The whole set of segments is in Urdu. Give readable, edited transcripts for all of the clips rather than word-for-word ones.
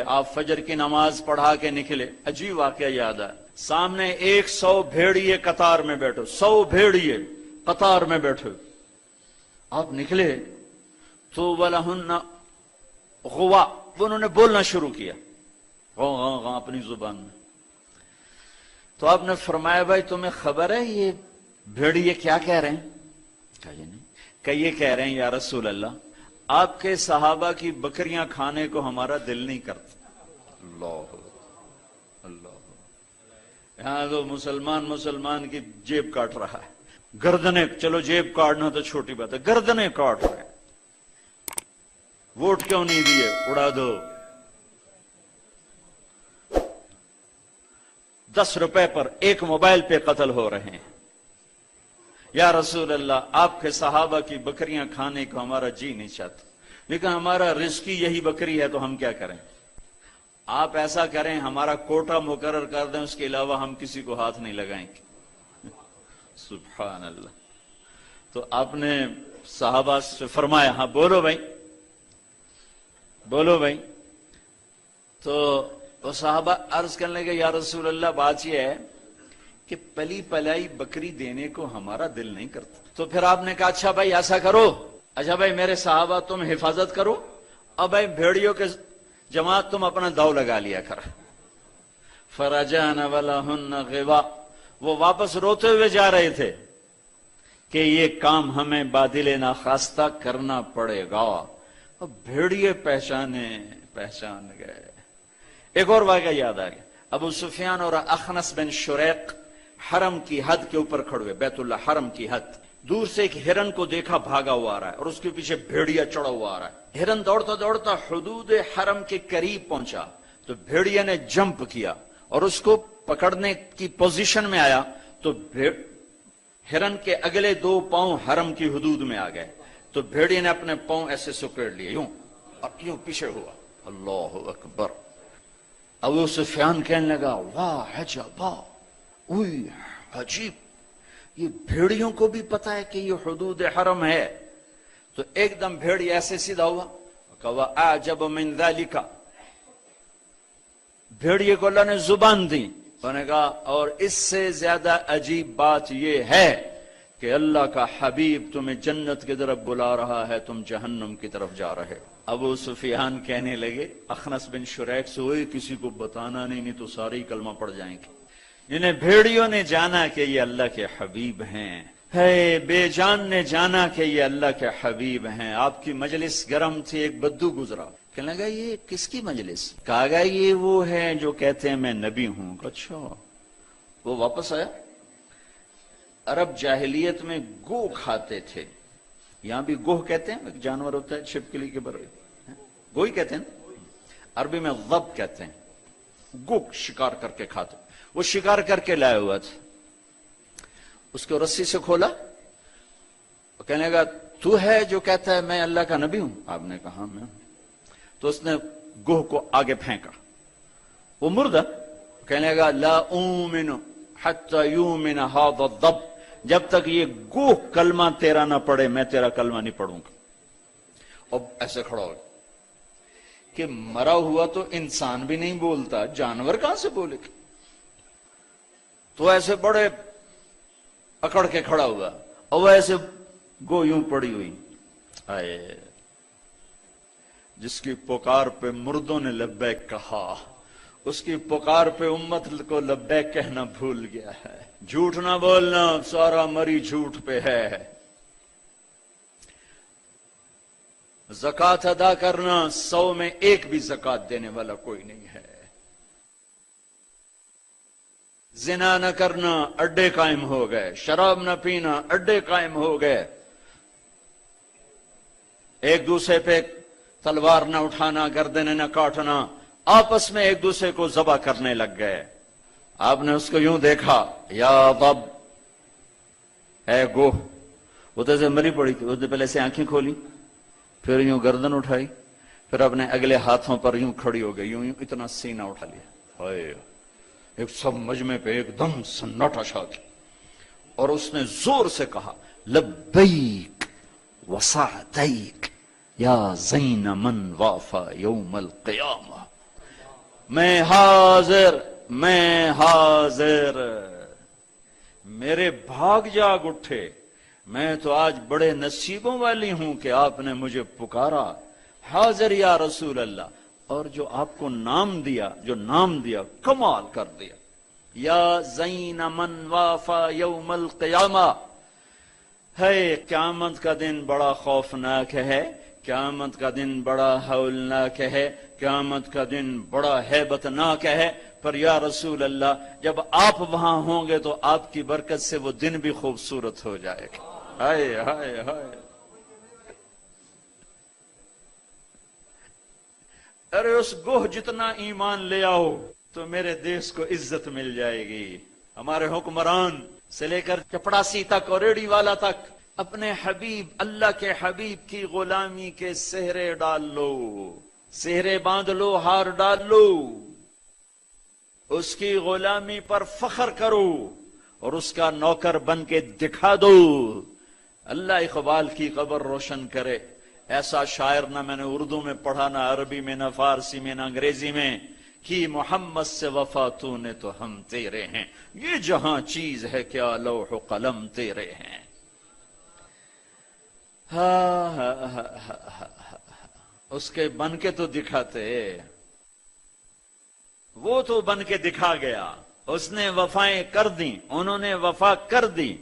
آپ فجر کی نماز پڑھا کے نکلے، عجیب واقعہ یاد ہے، سامنے 100 بھیڑیے قطار میں بیٹھو، 100 بھیڑیے قطار میں بیٹھو، آپ نکلے تو وَلَهُنَّ غوا، انہوں نے بولنا شروع کیا اپنی زبان میں. تو آپ نے فرمایا بھائی تمہیں خبر ہے یہ بھیڑیے کیا کہہ رہے ہیں؟ کہا یہ نہیں. کہ یہ کہہ رہے ہیں یا رسول اللہ آپ کے صحابہ کی بکریاں کھانے کو ہمارا دل نہیں کرتا. اللہ اللہ، یہاں تو مسلمان کی جیب کاٹ رہا ہے، گردنیں، چلو جیب کاٹنا تو چھوٹی بات ہے، گردنیں کاٹ رہے ہیں. ووٹ کیوں نہیں دیے؟ اڑا دو. 10 روپے پر ایک موبائل پہ قتل ہو رہے ہیں. یا رسول اللہ آپ کے صحابہ کی بکریاں کھانے کو ہمارا جی نہیں چاہتا، لیکن ہمارا رزق یہی بکری ہے تو ہم کیا کریں؟ آپ ایسا کریں ہمارا کوٹا مقرر کر دیں، اس کے علاوہ ہم کسی کو ہاتھ نہیں لگائیں گے. سبحان اللہ. تو آپ نے صحابہ سے فرمایا ہاں بولو بھائی بولو بھائی. تو وہ صحابہ عرض کرنے لگے یا رسول اللہ بات یہ ہے کہ پلی پلائی بکری دینے کو ہمارا دل نہیں کرتا. تو پھر آپ نے کہا اچھا بھائی ایسا کرو، اچھا بھائی میرے صحابہ تم حفاظت کرو، اب بھائی بھیڑیوں کے جماعت تم اپنا داؤ لگا لیا کر. فرجعن ولہن غوا، وہ واپس روتے ہوئے جا رہے تھے کہ یہ کام ہمیں بادل ناخواستہ کرنا پڑے گا. اب بھیڑیے پہچان گئے. ایک اور واقعہ یاد آ گیا. ابو سفیان اور اخنس بن شریق حرم کی حد کے اوپر کھڑے ہوئے، بیت اللہ حرم کی حد. دور سے ایک ہرن کو دیکھا بھاگا ہوا آ رہا ہے اور اس کے پیچھے بھیڑیا چڑھا ہوا آ رہا ہے. ہرن دوڑتا دوڑتا حدود حرم کے قریب پہنچا تو بھیڑیا نے جمپ کیا اور اس کو پکڑنے کی پوزیشن میں آیا تو ہرن کے اگلے 2 پاؤں حرم کی حدود میں آ گئے. تو بھیڑیا نے اپنے پاؤں ایسے سکیڑ لیے، یوں اور یوں پیچھے ہوا. اللہ اکبر. ابو سفیان کہنے لگا واہ عجبا، اوئی عجیب، یہ بھیڑیوں کو بھی پتا ہے کہ یہ حدود حرم ہے. تو ایک دم بھیڑی ایسے سیدھا ہوا کہ اعجب من ذالک، بھیڑیے کو اللہ نے زبان دی. انہوں نے کہا اور اس سے زیادہ عجیب بات یہ ہے کہ اللہ کا حبیب تمہیں جنت کی طرف بلا رہا ہے، تم جہنم کی طرف جا رہے ہو. ابو سفیان کہنے لگے اخنس بن شریق سے ہوئے کسی کو بتانا نہیں تو سارے ہی کلمہ پڑ جائیں گے. انہیں بھیڑیوں نے جانا کہ یہ اللہ کے حبیب ہیں، ہے بے جان نے جانا کہ یہ اللہ کے حبیب ہیں. آپ کی مجلس گرم تھی، ایک بدو گزرا، کہنے لگا یہ کس کی مجلس؟ کہا گیا یہ وہ ہے جو کہتے ہیں میں نبی ہوں. اچھا. وہ واپس آیا. عرب جاہلیت میں گو کھاتے تھے، یہاں بھی گوہ کہتے ہیں، ایک جانور ہوتا ہے چھپکلی کے برے، گوہی کہتے ہیں، عربی میں ضب کہتے ہیں. گو شکار کر کے کھاتے. وہ شکار کر کے لائے ہوا تھا، اس کو رسی سے کھولا، کہنے لگا تو ہے جو کہتا ہے میں اللہ کا نبی ہوں؟ آپ نے کہا میں ہوں. تو اس نے گوہ کو آگے پھینکا، وہ مردہ. کہنے لگا لا اومن حتی یومن ھذا الضب، جب تک یہ گوہ کلمہ تیرا نہ پڑھے میں تیرا کلمہ نہیں پڑھوں گا. اب ایسے کھڑا ہو کہ مرا ہوا تو انسان بھی نہیں بولتا، جانور کہاں سے بولے گا؟ تو ایسے بڑے اکڑ کے کھڑا ہوا اور وہ ایسے گو یوں پڑی ہوئی. آئے جس کی پکار پہ مردوں نے لبیک کہا، اس کی پکار پہ امت کو لبیک کہنا بھول گیا ہے. جھوٹ نہ بولنا، سارا مری جھوٹ پہ ہے. زکوٰۃ ادا کرنا، 100 میں 1 بھی زکوٰۃ دینے والا کوئی نہیں ہے. زنا نہ کرنا، اڈے قائم ہو گئے. شراب نہ پینا، اڈے قائم ہو گئے. ایک دوسرے پہ تلوار نہ اٹھانا، گردنیں نہ کاٹنا، آپس میں ایک دوسرے کو ذبح کرنے لگ گئے. آپ نے اس کو یوں دیکھا، یا ضب، اے گوہ. وہ تو ایسے مری پڑی تھی، اس نے پہلے سے آنکھیں کھولی، پھر یوں گردن اٹھائی، پھر اپنے اگلے ہاتھوں پر یوں کھڑی ہو گئی، یوں اتنا سینہ اٹھا لیا. ہائے، ایک سب مجمع پہ ایک دم سناٹا چھا گیا اور اس نے زور سے کہا لبیک وسعدیک یا زین من وافا یوم القیامہ. میں حاضر، میں حاضر، میرے بھاگ جاگ اٹھے، میں تو آج بڑے نصیبوں والی ہوں کہ آپ نے مجھے پکارا، حاضر یا رسول اللہ۔ اور جو آپ کو نام دیا، جو نام دیا، کمال کر دیا، یا زین من وافا یوم القیامہ۔ ہے قیامت کا دن بڑا خوفناک ہے، قیامت کا دن بڑا ہولناک ہے، قیامت کا دن بڑا ہیبتناک ہے، پر یا رسول اللہ جب آپ وہاں ہوں گے تو آپ کی برکت سے وہ دن بھی خوبصورت ہو جائے گا۔ ہائے ہائے ہائے، ارے اس گوہ جتنا ایمان لے آؤ تو میرے دیش کو عزت مل جائے گی۔ ہمارے حکمران سے لے کر چپڑاسی تک اور ریڑھی والا تک اپنے حبیب، اللہ کے حبیب کی غلامی کے سہرے ڈال لو، سہرے باندھ لو، ہار ڈال لو، اس کی غلامی پر فخر کرو اور اس کا نوکر بن کے دکھا دو۔ اللہ اقبال کی قبر روشن کرے، ایسا شاعر نہ میں نے اردو میں پڑھا، نہ عربی میں، نہ فارسی میں، نہ انگریزی میں، کہ محمد سے وفا تو نے تو ہم تیرے ہیں، یہ جہاں چیز ہے کیا لوح و قلم تیرے ہیں۔ اس کے بن کے تو دکھاتے، وہ تو بن کے دکھا گیا، اس نے وفائیں کر دی، انہوں نے وفا کر دی۔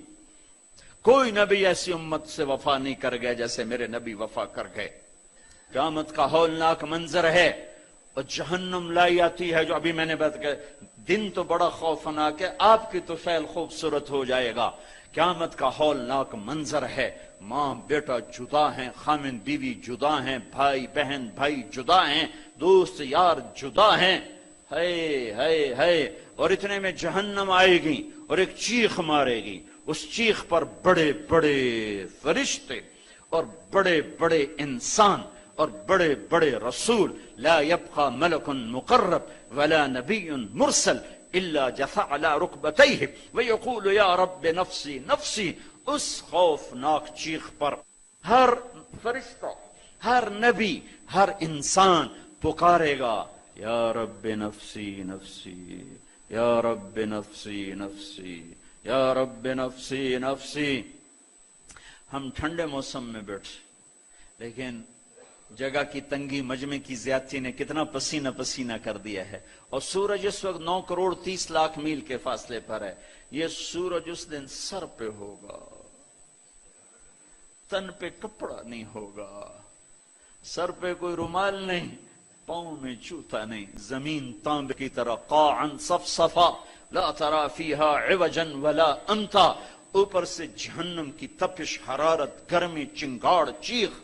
کوئی نبی ایسی امت سے وفا نہیں کر گئے جیسے میرے نبی وفا کر گئے۔ قیامت کا ہولناک منظر ہے، اور جہنم لائی آتی ہے، جو ابھی میں نے بات کہا، دن تو بڑا خوفناک ہے، آپ کی تو فعل خوبصورت ہو جائے گا۔ قیامت کا ہولناک منظر ہے، ماں بیٹا جدا ہیں، خامن بیوی جدا ہیں، بھائی بہن بھائی جدا ہیں، دوست یار جدا ہیں، ہے اور اتنے میں جہنم آئے گی اور ایک چیخ مارے گی، اس چیخ پر بڑے بڑے فرشتے اور بڑے بڑے انسان اور بڑے بڑے رسول، لا يبقى ملک مقرب ولا نبی مرسل الا جثى على ركبتيه ويقول یا رب نفسی نفسی۔ اس خوفناک چیخ پر ہر فرشتہ، ہر نبی، ہر انسان پکارے گا، یا رب نفسی نفسی، یا رب نفسی نفسی، یا رب نفسی نفسی۔ ہم ٹھنڈے موسم میں بیٹھے، لیکن جگہ کی تنگی، مجمع کی زیادتی نے کتنا پسینہ پسینہ کر دیا ہے، اور سورج اس وقت 9 کروڑ 30 لاکھ میل کے فاصلے پر ہے۔ یہ سورج اس دن سر پہ ہوگا، تن پہ کپڑا نہیں ہوگا، سر پہ کوئی رومال نہیں، پاؤں میں جوتا نہیں، زمین تانبے کی طرح قاعا صفصفا لا ترى فيها عوجا ولا امتا۔ اوپر سے جہنم کی تپش، حرارت، گرمی، چنگاڑ، چیخ،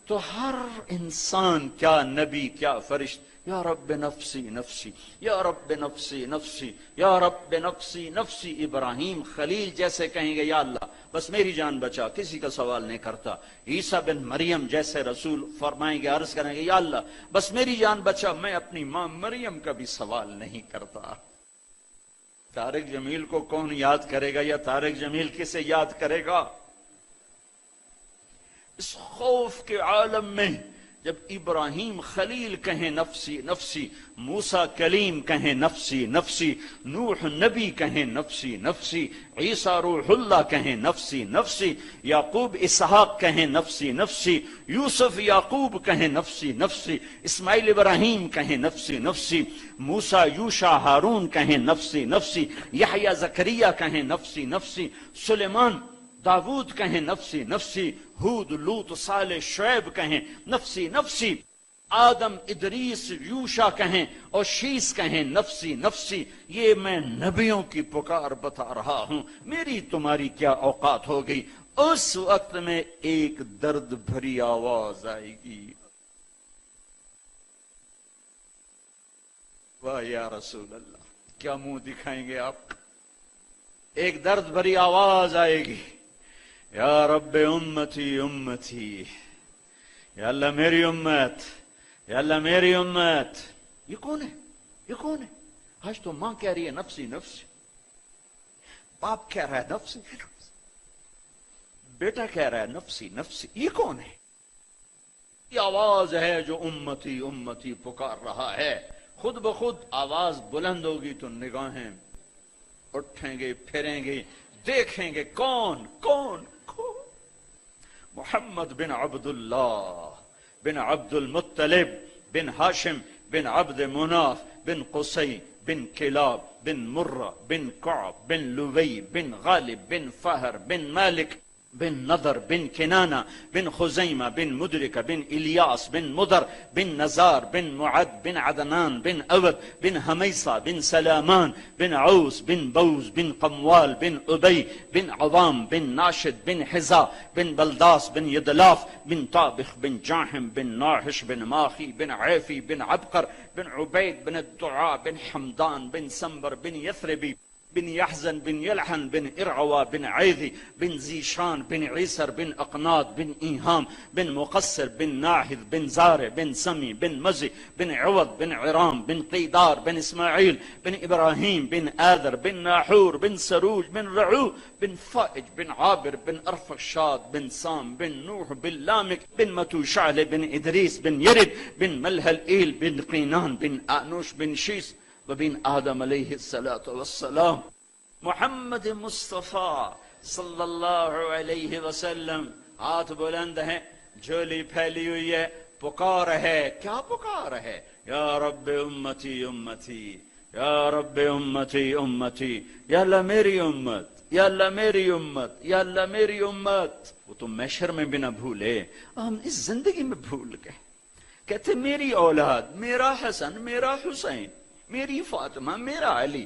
تو ہر انسان، کیا نبی کیا فرشت، یا رب نفسی نفسی، یا رب نفسی نفسی، یا رب نفسی نفسی۔ ابراہیم خلیل جیسے کہیں گے، یا اللہ بس میری جان بچا، کسی کا سوال نہیں کرتا۔ عیسیٰ بن مریم جیسے رسول فرمائیں گے، عرض کریں گے، یا اللہ بس میری جان بچا، میں اپنی ماں مریم کا بھی سوال نہیں کرتا۔ طارق جمیل کو کون یاد کرے گا، یا طارق جمیل کسے یاد کرے گا؟ اس خوف کے عالم میں جب ابراہیم خلیل کہیں نفسی نفسی، موسیٰ کلیم کہیں نفسی نفسی، نوح نبی کہیں نفسی نفسی، عیسیٰ روح اللہ کہیں نفسی نفسی، یعقوب اسحاق کہیں نفسی نفسی، یوسف یعقوب کہیں نفسی نفسی، اسماعیل ابراہیم کہیں نفسی نفسی، موسیٰ یوشع ہارون کہیں نفسی نفسی، یحییٰ زکریا کہیں نفسی نفسی، سلیمان داود کہیں نفسی نفسی، ہود لوط صالح شعیب کہیں نفسی نفسی، آدم ادریس یوشع کہیں اور شیس کہیں نفسی نفسی۔ یہ میں نبیوں کی پکار بتا رہا ہوں، میری تمہاری کیا اوقات ہو گئی۔ اس وقت میں ایک درد بھری آواز آئے گی، واہ یا رسول اللہ، کیا منہ دکھائیں گے آپ؟ ایک درد بھری آواز آئے گی، یا رب امتی امتی، یا اللہ میری امت، یا اللہ میری امت۔ یہ کون ہے؟ یہ کون ہے؟ آج تو ماں کہہ رہی ہے نفسی نفسی، باپ کہہ رہا ہے نفسی نفسی، بیٹا کہہ رہا ہے نفسی نفسی، یہ کون ہے؟ یہ آواز ہے جو امتی امتی پکار رہا ہے۔ خود بخود آواز بلند ہوگی تو نگاہیں اٹھیں گے، پھریں گے، دیکھیں گے کون کون کون؟ محمد بن عبداللہ بن عبد المطلب بن ہاشم بن عبد مناف بن قصی بن کلاب بن مرہ بن کعب بن لوی بن غالب بن فہر بن مالک بن نضر بن کنانہ بن خزیمہ بن مدرک بن الیاس بن مدر بن نزار بن معد بن عدنان بن اود بن حمیصہ بن سلامان بن عوس بن بوز بن قموال بن ابی بن عوام بن ناشد بن حزا بن بلداس بن یدلاف بن طابخ بن جاحم بن ناحش بن ماخی بن عیفی بن عبقر بن عبید بن الدعاء بن حمدان بن سنبر بن یثربی بن يحزن بن يلحن بن إرعوى بن عيذي بن زيشان بن عيسر بن أقناط بن إيهام بن مقصر بن ناحذ بن زارع بن سمي بن مزي بن عوض بن عرام بن قيدار بن إسماعيل بن إبراهيم بن آذر بن ناحور بن سروج بن رعو بن فائج بن عابر بن أرفخشاد بن سام بن نوح بن لامك بن متوشعل بن إدريس بن يرد بن ملهلئيل بن قينان بن آنوش بن شيس وبن آدم علیہ الصلاۃ والسلام۔ محمد مصطفیٰ صلی اللہ علیہ وسلم ہاتھ بلند ہیں، جھولی پھیلی ہوئی ہے، پکار ہے، کیا پکار ہے؟ یا رب امتی امتی، یا رب امتی امتی، یا اللہ میری امت، یا اللہ میری امت، یا اللہ میری امت۔ وہ تو محشر میں بھی نہ بھولے، ہم اس زندگی میں بھول گئے۔ کہتے میری اولاد، میرا حسن، میرا حسین، میری فاطمہ، میرا علی۔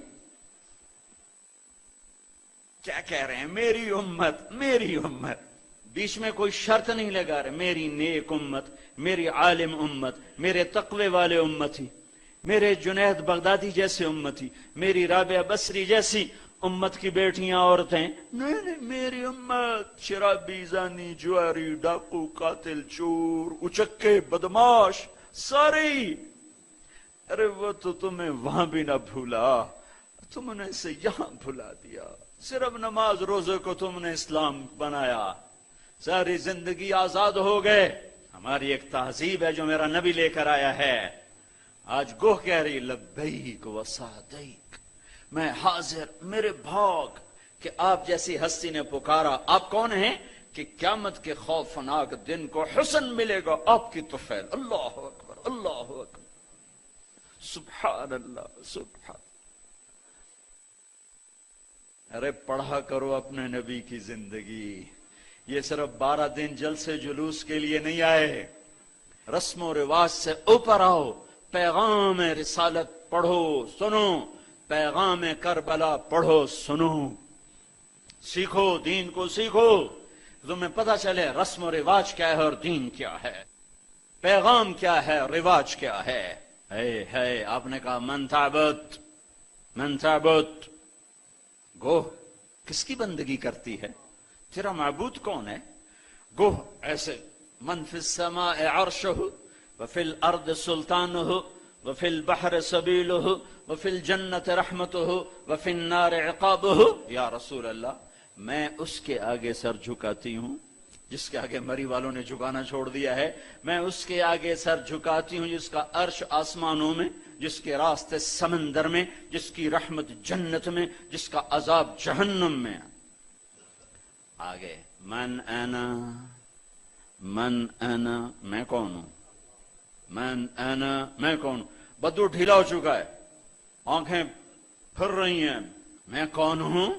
کیا کہہ رہے ہیں؟ میری امت، میری امت۔ بیچ میں کوئی شرط نہیں لگا رہے، میری نیک امت، میری عالم امت، میرے تقوی والے امتی، میرے جنید بغدادی جیسے امتی، میری رابعہ بصری جیسی امت کی بیٹیاں، عورتیں، نہیں نہیں، میری امت، شرابی، زانی، جواری، ڈاکو، قاتل، چور، اچکے، بدماش، سارے۔ ارے وہ تو تمہیں وہاں بھی نہ بھولا، تم نے اسے یہاں بھلا دیا۔ صرف نماز روزے کو تم نے اسلام بنایا، ساری زندگی آزاد ہو گئے۔ ہماری ایک تہذیب ہے جو میرا نبی لے کر آیا ہے۔ آج گوہ کہہ رہی لبیک و سعدیک، میں حاضر، میرے بھاگ کہ آپ جیسی ہستی نے پکارا۔ آپ کون ہیں؟ کہ قیامت کے خوفناک دن کو حسن ملے گا آپ کی طفیل۔ اللہ اکبر، اللہ اکبر، سبحان اللہ، سبحان۔ ارے پڑھا کرو اپنے نبی کی زندگی۔ یہ صرف 12 دن جلسے جلوس کے لیے نہیں آئے، رسم و رواج سے اوپر آؤ، پیغام رسالت پڑھو سنو، پیغام کربلا پڑھو سنو، سیکھو، دین کو سیکھو، تمہیں پتہ چلے رسم و رواج کیا ہے اور دین کیا ہے، پیغام کیا ہے، رواج کیا ہے۔ ہے آپ نے کہا من تعبد، من تعبد، گوہ کس کی بندگی کرتی ہے؟ تیرا معبود کون ہے؟ گوہ ایسے من فی السماء عرشہ وفی الارض سلطانہ وفی البحر سبیلہ وفی الجنت رحمتہ وفی النار عقابہ۔ یا رسول اللہ، میں اس کے آگے سر جھکاتی ہوں جس کے آگے مری والوں نے جھکانا چھوڑ دیا ہے، میں اس کے آگے سر جھکاتی ہوں جس کا عرش آسمانوں میں، جس کے راستے سمندر میں، جس کی رحمت جنت میں، جس کا عذاب جہنم میں۔ آگے من انا، من انا، میں کون ہوں؟ من انا، میں کون ہوں؟ بدو ڈھیلا ہو چکا ہے، آنکھیں پھر رہی ہیں، میں کون ہوں؟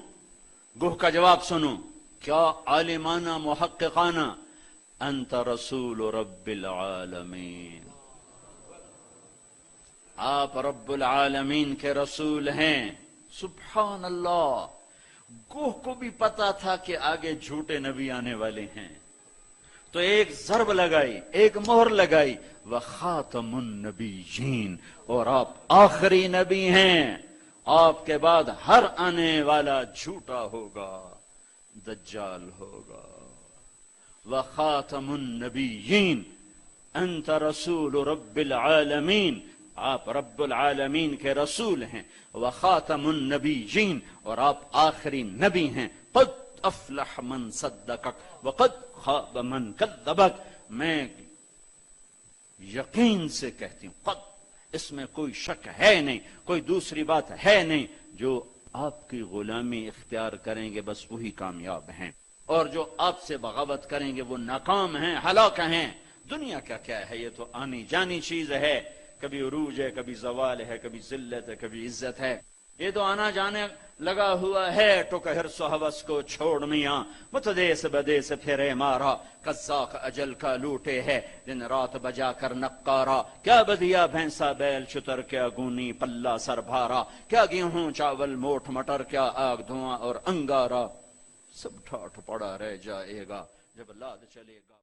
گوہ کا جواب سنو، کیا عالمانہ محققانہ، انت رسول رب العالمین، آپ رب العالمین کے رسول ہیں۔ سبحان اللہ، گوہ کو بھی پتا تھا کہ آگے جھوٹے نبی آنے والے ہیں، تو ایک ضرب لگائی، ایک مہر لگائی، وخاتم النبیین، اور آپ آخری نبی ہیں، آپ کے بعد ہر آنے والا جھوٹا ہوگا، دجال ہوگا۔ وخاتم النبیین، انت رسول رب العالمین، آپ رب العالمین کے رسول ہیں، وخاتم النبیین، اور آپ آخری نبی ہیں۔ قد افلح من صدقک وقد خاب من کذبک، میں یقین سے کہتی ہوں، قد اس میں کوئی شک ہے نہیں، کوئی دوسری بات ہے نہیں۔ جو آپ کی غلامی اختیار کریں گے بس وہی کامیاب ہیں، اور جو آپ سے بغاوت کریں گے وہ ناکام ہیں، ہلاک ہیں۔ دنیا کا کیا ہے، یہ تو آنی جانی چیز ہے، کبھی عروج ہے، کبھی زوال ہے، کبھی ذلت ہے، کبھی عزت ہے، یہ تو آنا جانے لگا ہوا ہے۔ ٹک حرص و ہوس کو چھوڑ میاں، متدیس بدیس پھرے مارا، قزاق اجل کا لوٹے ہے دن رات بجا کر نقارا۔ کیا بدیا بھینسا بیل شتر، کیا گونی پلہ سر بھارا، کیا گیہوں چاول موٹ مٹر، کیا آگ دھواں اور انگارا، سب ٹھاٹھ پڑا رہ جائے گا جب لاد چلے گا۔